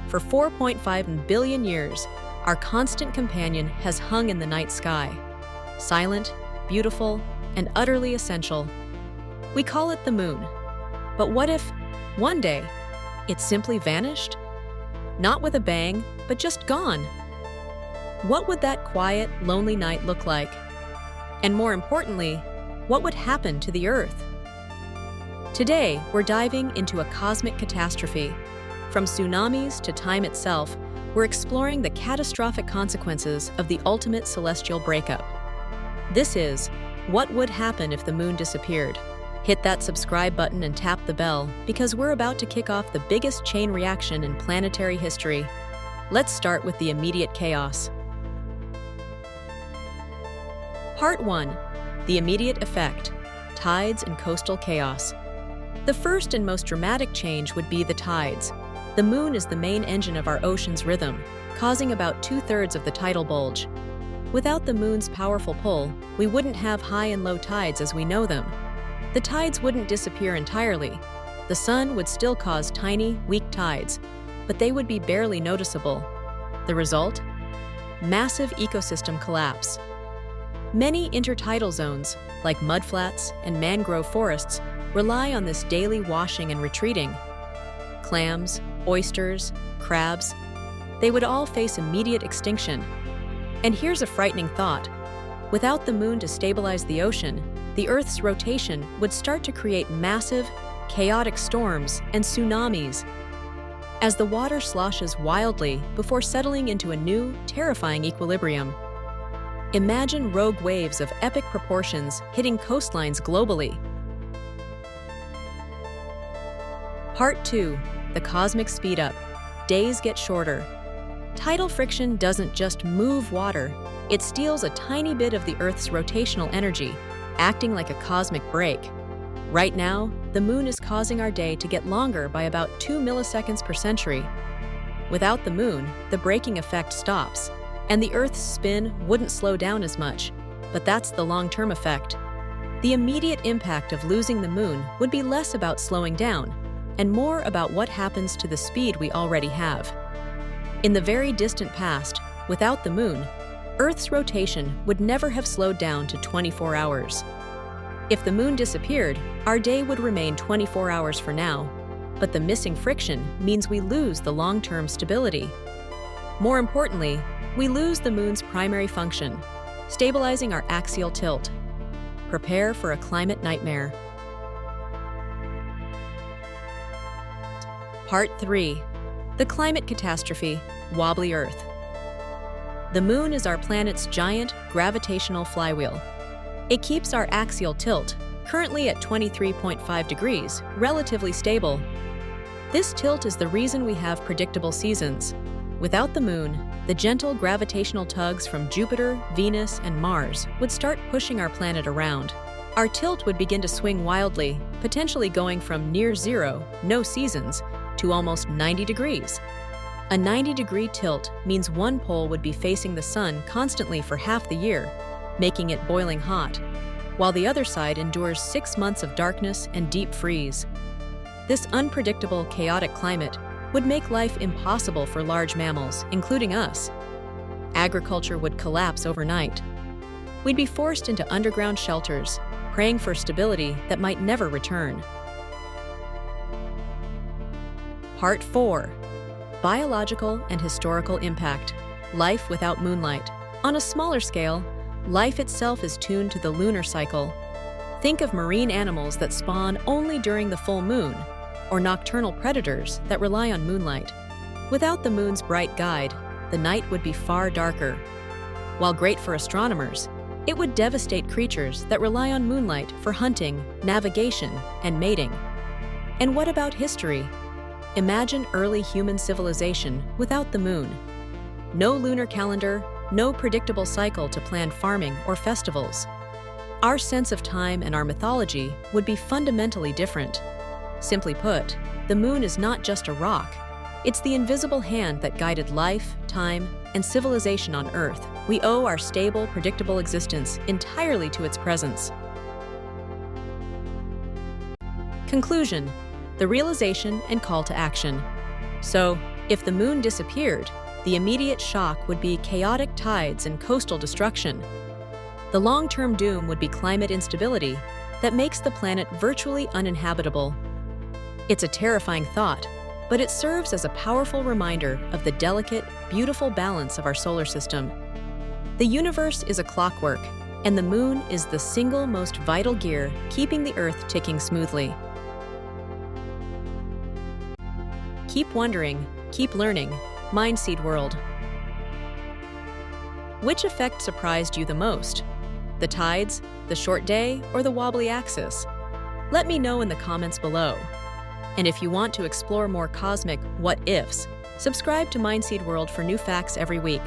For 4.5 billion years, our constant companion has hung in the night sky. Silent, beautiful, and utterly essential. We call it the moon. But what if, one day, it simply vanished? Not with a bang, but just gone. What would that quiet, lonely night look like? And more importantly, what would happen to the Earth? Today, we're diving into a cosmic catastrophe. From tsunamis to time itself, we're exploring the catastrophic consequences of the ultimate celestial breakup. This is What Would Happen If the Moon Disappeared? Hit that subscribe button and tap the bell, because we're about to kick off the biggest chain reaction in planetary history. Let's start with the immediate chaos. Part 1. The immediate effect: tides and coastal chaos. The first and most dramatic change would be the tides. The moon is the main engine of our ocean's rhythm, causing about 2/3 of the tidal bulge. Without the moon's powerful pull, we wouldn't have high and low tides as we know them. The tides wouldn't disappear entirely. The sun would still cause tiny, weak tides, but they would be barely noticeable. The result? Massive ecosystem collapse. Many intertidal zones, like mudflats and mangrove forests, rely on this daily washing and retreating. Clams, oysters, crabs, they would all face immediate extinction. And here's a frightening thought. Without the moon to stabilize the ocean, the Earth's rotation would start to create massive, chaotic storms and tsunamis. As the water sloshes wildly before settling into a new, terrifying equilibrium. Imagine rogue waves of epic proportions hitting coastlines globally. Part 2. The cosmic speed-up. Days get shorter. Tidal friction doesn't just move water, it steals a tiny bit of the Earth's rotational energy, acting like a cosmic brake. Right now, the moon is causing our day to get longer by about 2 milliseconds per century. Without the moon, the braking effect stops, and the Earth's spin wouldn't slow down as much, but that's the long-term effect. The immediate impact of losing the moon would be less about slowing down, and more about what happens to the speed we already have. In the very distant past, without the moon, Earth's rotation would never have slowed down to 24 hours. If the moon disappeared, our day would remain 24 hours for now, but the missing friction means we lose the long-term stability. More importantly, we lose the moon's primary function, stabilizing our axial tilt. Prepare for a climate nightmare. Part 3. The climate catastrophe: wobbly Earth. The moon is our planet's giant gravitational flywheel. It keeps our axial tilt, currently at 23.5 degrees, relatively stable. This tilt is the reason we have predictable seasons. Without the moon, the gentle gravitational tugs from Jupiter, Venus, and Mars would start pushing our planet around. Our tilt would begin to swing wildly, potentially going from near zero, no seasons, to almost 90 degrees. A 90-degree tilt means one pole would be facing the sun constantly for half the year, making it boiling hot, while the other side endures 6 months of darkness and deep freeze. This unpredictable, chaotic climate would make life impossible for large mammals, including us. Agriculture would collapse overnight. We'd be forced into underground shelters, praying for stability that might never return. Part 4. Biological and historical impact: life without moonlight. On a smaller scale, life itself is tuned to the lunar cycle. Think of marine animals that spawn only during the full moon, or nocturnal predators that rely on moonlight. Without the moon's bright guide, the night would be far darker. While great for astronomers, it would devastate creatures that rely on moonlight for hunting, navigation, and mating. And what about history? Imagine early human civilization without the moon. No lunar calendar, no predictable cycle to plan farming or festivals. Our sense of time and our mythology would be fundamentally different. Simply put, the moon is not just a rock. It's the invisible hand that guided life, time, and civilization on Earth. We owe our stable, predictable existence entirely to its presence. Conclusion: the realization and call to action. So, If the moon disappeared, the immediate shock would be chaotic tides and coastal destruction. The long-term doom would be climate instability that makes the planet virtually uninhabitable. It's a terrifying thought, but it serves as a powerful reminder of the delicate, beautiful balance of our solar system. The universe is a clockwork, and the moon is the single most vital gear keeping the Earth ticking smoothly. Keep wondering, keep learning. MindSeedWorld. Which effect surprised you the most? The tides, the short day, or the wobbly axis? Let me know in the comments below. And if you want to explore more cosmic what-ifs, subscribe to MindSeedWorld for new facts every week.